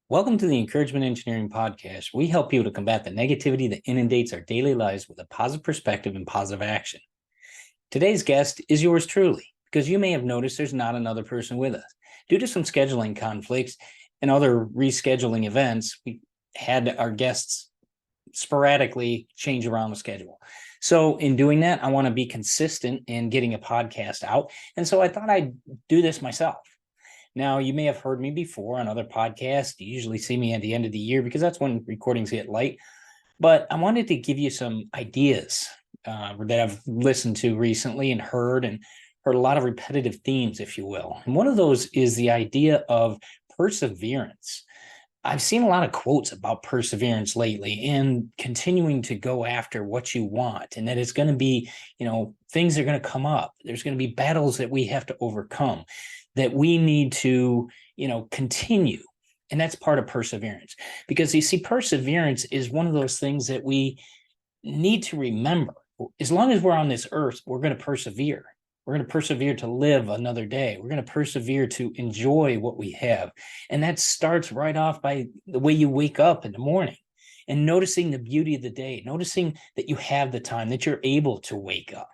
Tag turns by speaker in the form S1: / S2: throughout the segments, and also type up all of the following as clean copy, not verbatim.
S1: Welcome to the Encouragement Engineering Podcast. We help people to combat the negativity that inundates our daily lives with a positive perspective and positive action. Today's guest is yours truly, because you may have noticed there's not another person with us. Due to some scheduling conflicts and other rescheduling events, we had our guests sporadically change around the schedule. So in doing that, I want to be consistent in getting a podcast out. And so I thought I'd do this myself. Now, you may have heard me before on other podcasts. You usually see me at the end of the year because that's when recordings get light. But I wanted to give you some ideas that I've listened to recently and heard a lot of repetitive themes, if you will. And one of those is the idea of perseverance. I've seen a lot of quotes about perseverance lately and continuing to go after what you want, and that it's going to be, things are going to come up. There's going to be battles that we have to overcome, that we need to, continue. And that's part of perseverance. Because you see, perseverance is one of those things that we need to remember. As long as we're on this earth, we're going to persevere. We're going to persevere to live another day. We're going to persevere to enjoy what we have. And that starts right off by the way you wake up in the morning and noticing the beauty of the day, noticing that you have the time, that you're able to wake up.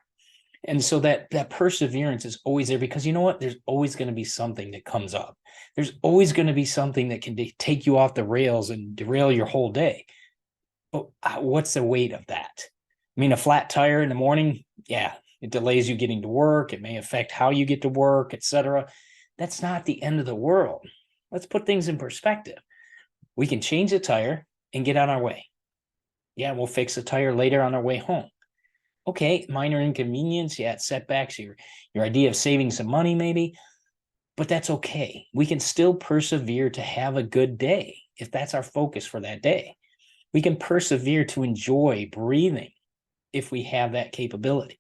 S1: And so that perseverance is always there, because you know what? There's always going to be something that comes up. There's always going to be something that can take you off the rails and derail your whole day. But what's the weight of that? I mean, a flat tire in the morning, yeah, it delays you getting to work. It may affect how you get to work, etc. That's not the end of the world. Let's put things in perspective. We can change the tire and get on our way. Yeah, we'll fix the tire later on our way home. Okay, minor inconvenience. Yeah, it setbacks your idea of saving some money maybe, but that's okay. We can still persevere to have a good day if that's our focus for that day. We can persevere to enjoy breathing if we have that capability.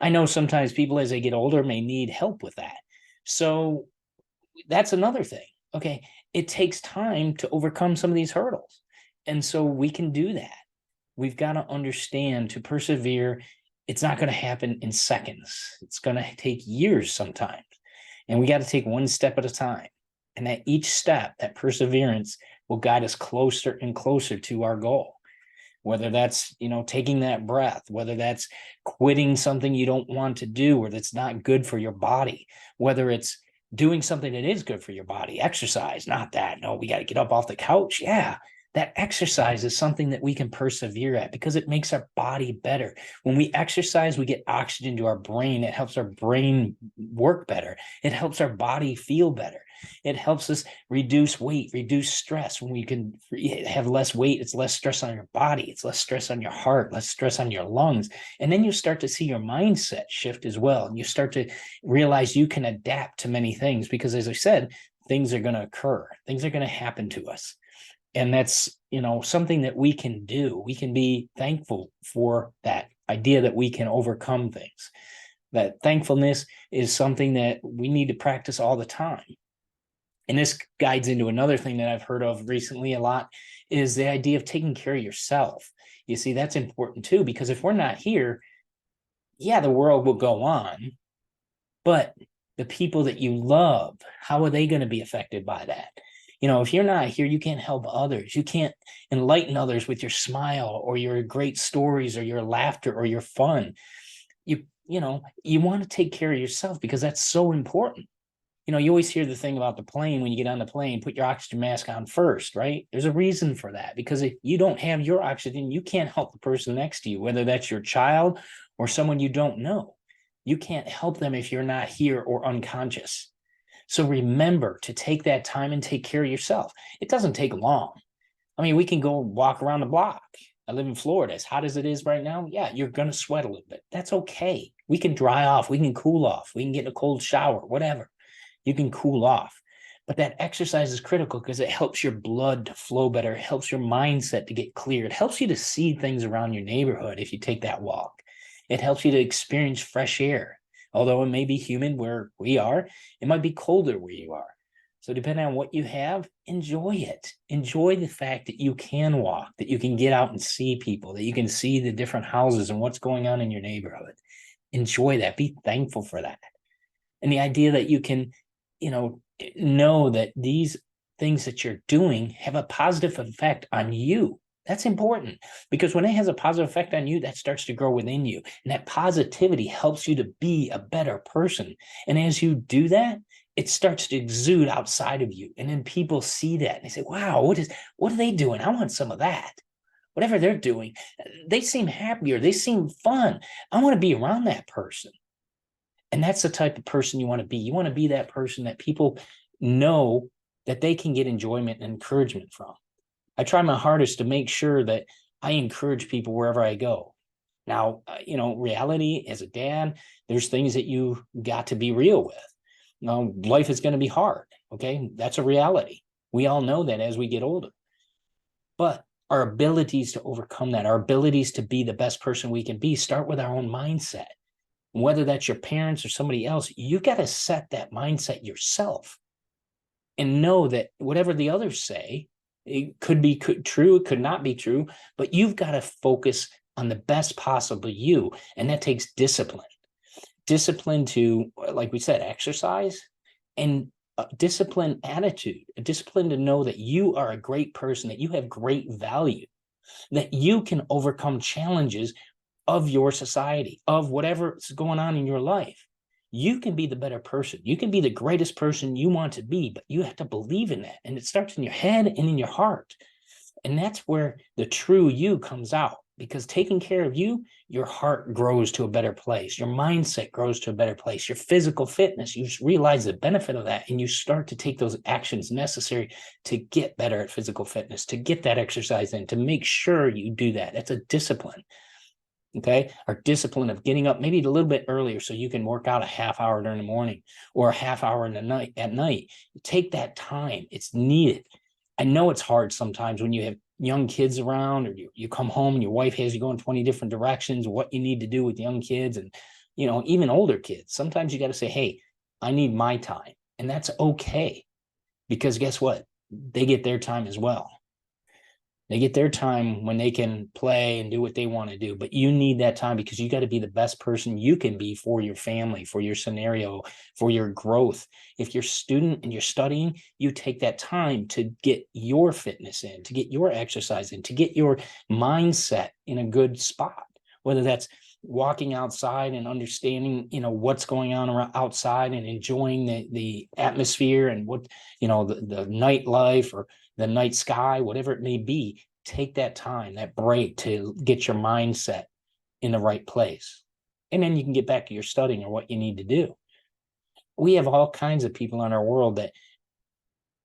S1: I know sometimes people as they get older may need help with that. So that's another thing. Okay, it takes time to overcome some of these hurdles. And so we can do that. We've got to understand to persevere. It's not going to happen in seconds. It's going to take years sometimes. And we got to take one step at a time. And that each step, that perseverance, will guide us closer and closer to our goal. Whether that's, taking that breath, whether that's quitting something you don't want to do or that's not good for your body, whether it's doing something that is good for your body, exercise, not that. No, we got to get up off the couch. Yeah, that exercise is something that we can persevere at because it makes our body better. When we exercise, we get oxygen to our brain. It helps our brain work better. It helps our body feel better. It helps us reduce weight, reduce stress. When we can have less weight, it's less stress on your body. It's less stress on your heart, less stress on your lungs. And then you start to see your mindset shift as well. And you start to realize you can adapt to many things because, as I said, things are going to occur. Things are going to happen to us. And that's, something that we can do. We can be thankful for that idea that we can overcome things. That thankfulness is something that we need to practice all the time. And this guides into another thing that I've heard of recently a lot, is the idea of taking care of yourself. You see, that's important too, because if we're not here, yeah, the world will go on, but the people that you love, how are they going to be affected by that? If you're not here, you can't help others. You can't enlighten others with your smile or your great stories or your laughter or your fun. You want to take care of yourself because that's so important. You always hear the thing about the plane. When you get on the plane, put your oxygen mask on first, right? There's a reason for that, because if you don't have your oxygen, you can't help the person next to you, whether that's your child or someone you don't know. You can't help them if you're not here or unconscious. So remember to take that time and take care of yourself. It doesn't take long. I mean, we can go walk around the block. I live in Florida. As hot as it is right now, yeah, you're going to sweat a little bit. That's okay. We can dry off. We can cool off. We can get in a cold shower, whatever. You can cool off. But that exercise is critical because it helps your blood to flow better. It helps your mindset to get clear. It helps you to see things around your neighborhood if you take that walk. It helps you to experience fresh air. Although it may be humid where we are, it might be colder where you are. So depending on what you have, enjoy it. Enjoy the fact that you can walk, that you can get out and see people, that you can see the different houses and what's going on in your neighborhood. Enjoy that. Be thankful for that. And the idea that you can, know that these things that you're doing have a positive effect on you. That's important, because when it has a positive effect on you, that starts to grow within you. And that positivity helps you to be a better person. And as you do that, it starts to exude outside of you. And then people see that and they say, wow, what are they doing? I want some of that. Whatever they're doing, they seem happier. They seem fun. I want to be around that person. And that's the type of person you want to be. You want to be that person that people know that they can get enjoyment and encouragement from. I try my hardest to make sure that I encourage people wherever I go. Now, reality as a dad, there's things that you got to be real with. Now, life is going to be hard. Okay. That's a reality. We all know that as we get older. But our abilities to overcome that, our abilities to be the best person we can be, start with our own mindset. Whether that's your parents or somebody else, you got to set that mindset yourself and know that whatever the others say, it could be true, it could not be true, but you've got to focus on the best possible you. And that takes discipline. Discipline to, like we said, exercise, and a disciplined attitude, a discipline to know that you are a great person, that you have great value, that you can overcome challenges of your society, of whatever's going on in your life. You can be the better person. You can be the greatest person you want to be, but you have to believe in that. And it starts in your head and in your heart. And that's where the true you comes out, because taking care of you, your heart grows to a better place. Your mindset grows to a better place. Your physical fitness, you realize the benefit of that, and you start to take those actions necessary to get better at physical fitness, to get that exercise in, to make sure you do that. That's a discipline. Okay, our discipline of getting up maybe a little bit earlier so you can work out a half hour during the morning or a half hour in the night at night. Take that time. It's needed. I know it's hard sometimes when you have young kids around, or you come home and your wife has you going 20 different directions, what you need to do with young kids, and even older kids. Sometimes you got to say, hey, I need my time. And that's okay, because guess what? They get their time as well. They get their time when they can play and do what they want to do. But you need that time, because you got to be the best person you can be for your family, for your scenario, for your growth. If you're a student and you're studying, you take that time to get your fitness in, to get your exercise in, to get your mindset in a good spot, whether that's walking outside and understanding, what's going on around outside and enjoying the atmosphere and what, the nightlife or the night sky, whatever it may be. Take that time, that break, to get your mindset in the right place. And then you can get back to your studying or what you need to do. We have all kinds of people in our world that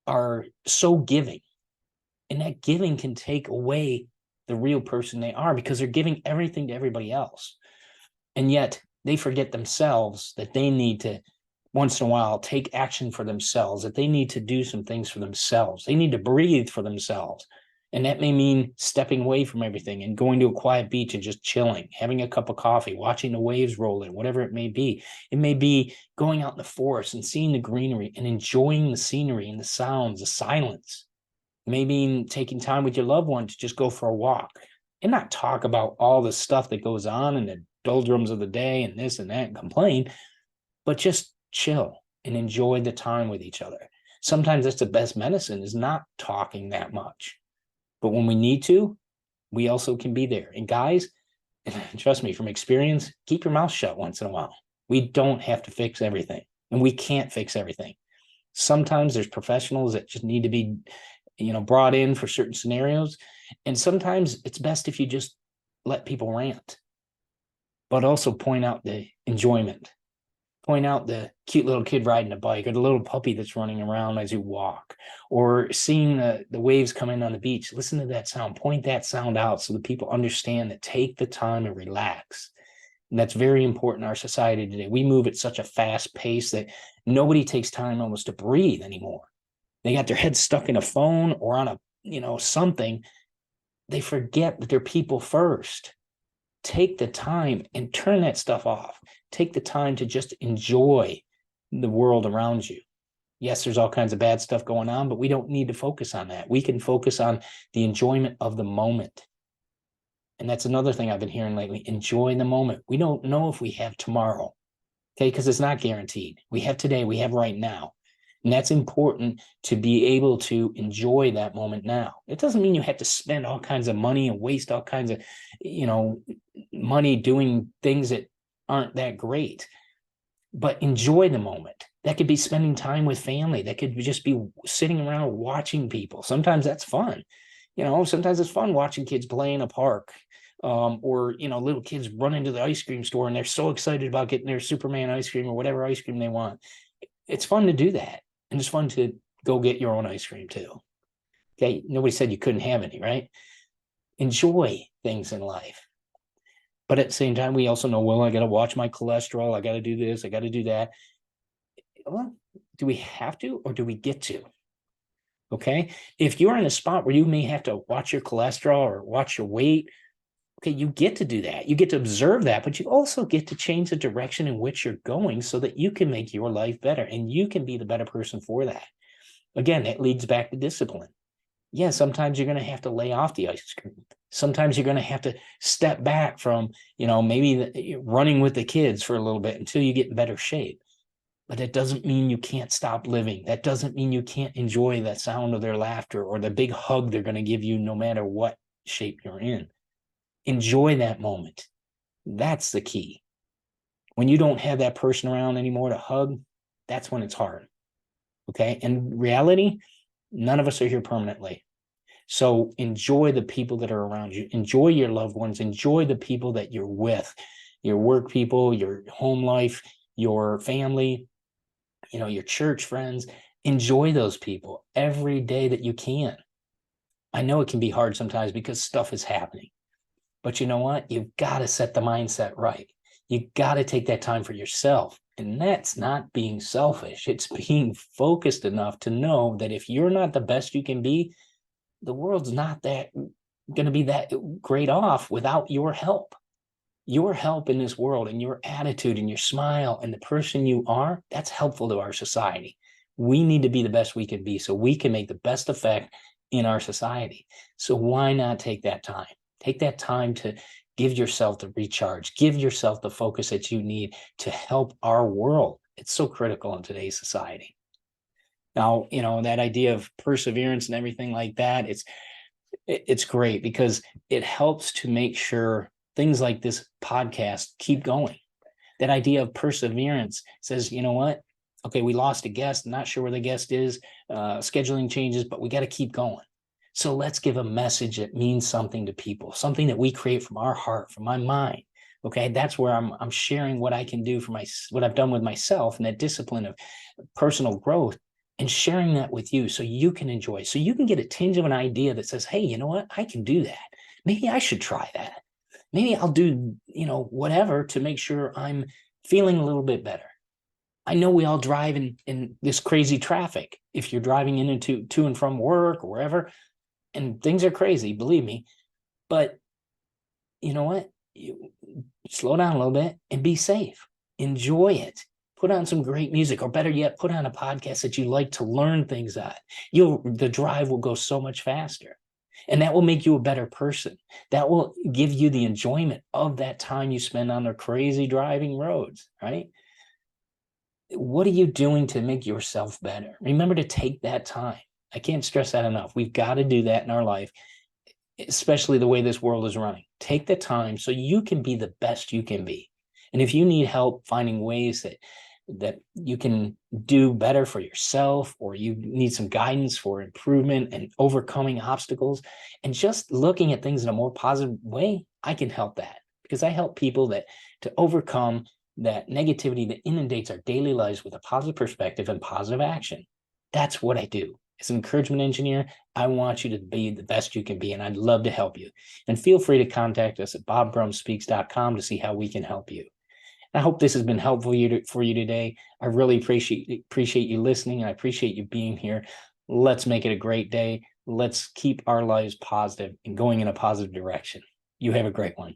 S1: are so giving, and that giving can take away the real person they are, because they're giving everything to everybody else. And yet they forget themselves, that they need to once in a while take action for themselves, that they need to do some things for themselves. They need to breathe for themselves. And that may mean stepping away from everything and going to a quiet beach and just chilling, having a cup of coffee, watching the waves roll in, whatever it may be. It may be going out in the forest and seeing the greenery and enjoying the scenery and the sounds, the silence. It may mean taking time with your loved one to just go for a walk and not talk about all the stuff that goes on in the doldrums of the day and this and that and complain, but just chill and enjoy the time with each other. Sometimes that's the best medicine, is not talking that much. But when we need to, we also can be there. And guys, trust me, from experience, keep your mouth shut once in a while. We don't have to fix everything, and we can't fix everything. Sometimes there's professionals that just need to be, brought in for certain scenarios. And sometimes it's best if you just let people rant, but also point out the enjoyment. Point out the cute little kid riding a bike, or the little puppy that's running around as you walk, or seeing the waves come in on the beach. Listen to that sound. Point that sound out so that people understand that take the time and relax. And that's very important in our society today. We move at such a fast pace that nobody takes time almost to breathe anymore. They got their head stuck in a phone or on a, something. They forget that they're people first. Take the time and turn that stuff off. Take the time to just enjoy the world around you. Yes, there's all kinds of bad stuff going on, but we don't need to focus on that. We can focus on the enjoyment of the moment. And that's another thing I've been hearing lately. Enjoy the moment. We don't know if we have tomorrow, okay, because it's not guaranteed. We have today, we have right now. And that's important to be able to enjoy that moment now. It doesn't mean you have to spend all kinds of money and waste all kinds of, money doing things that aren't that great, but enjoy the moment. That could be spending time with family. That could just be sitting around watching people. Sometimes that's fun. Sometimes it's fun watching kids play in a park, or little kids run into the ice cream store and they're so excited about getting their Superman ice cream or whatever ice cream they want. It's fun to do that. And it's fun to go get your own ice cream too. Okay. Nobody said you couldn't have any, right? Enjoy things in life. But at the same time, we also know, well, I got to watch my cholesterol. I got to do this. I got to do that. Well, do we have to, or do we get to? Okay. If you're in a spot where you may have to watch your cholesterol or watch your weight, okay, you get to do that. You get to observe that, but you also get to change the direction in which you're going so that you can make your life better and you can be the better person for that. Again, that leads back to discipline. Yeah, sometimes you're going to have to lay off the ice cream. Sometimes you're going to have to step back from, maybe running with the kids for a little bit until you get in better shape. But that doesn't mean you can't stop living. That doesn't mean you can't enjoy the sound of their laughter or the big hug they're going to give you no matter what shape you're in. Enjoy that moment. That's the key. When you don't have that person around anymore to hug, that's when it's hard. Okay. And reality, none of us are here permanently. So enjoy the people that are around you. Enjoy your loved ones. Enjoy the people that you're with, your work people, your home life, your family, your church friends. Enjoy those people every day that you can. I know it can be hard sometimes because stuff is happening. But you know what? You've got to set the mindset right. You got to take that time for yourself. And that's not being selfish. It's being focused enough to know that if you're not the best you can be, the world's not that going to be that great off without your help. Your help in this world and your attitude and your smile and the person you are, that's helpful to our society. We need to be the best we can be so we can make the best effect in our society. So why not take that time? Take that time to give yourself the recharge, give yourself the focus that you need to help our world. It's so critical in today's society. Now, that idea of perseverance and everything like that, it's great because it helps to make sure things like this podcast keep going. That idea of perseverance says, you know what? Okay, we lost a guest, not sure where the guest is, scheduling changes, but we got to keep going. So let's give a message that means something to people, something that we create from our heart, from my mind. Okay, that's where I'm sharing what I can do for what I've done with myself and that discipline of personal growth and sharing that with you so you can enjoy, so you can get a tinge of an idea that says, hey, you know what? I can do that. Maybe I should try that. Maybe I'll do, whatever to make sure I'm feeling a little bit better. I know we all drive in this crazy traffic. If you're driving into to and from work or wherever, and things are crazy, believe me. But you know what? You slow down a little bit and be safe. Enjoy it. Put on some great music, or better yet, put on a podcast that you like to learn things at. The drive will go so much faster. And that will make you a better person. That will give you the enjoyment of that time you spend on the crazy driving roads, right? What are you doing to make yourself better? Remember to take that time. I can't stress that enough. We've got to do that in our life, especially the way this world is running. Take the time so you can be the best you can be. And if you need help finding ways that you can do better for yourself, or you need some guidance for improvement and overcoming obstacles and just looking at things in a more positive way, I can help that, because I help people to overcome that negativity that inundates our daily lives with a positive perspective and positive action. That's what I do. As an encouragement engineer, I want you to be the best you can be, and I'd love to help you. And feel free to contact us at bobbrummspeaks.com to see how we can help you. I hope this has been helpful for you today. I really appreciate you listening, and I appreciate you being here. Let's make it a great day. Let's keep our lives positive and going in a positive direction. You have a great one.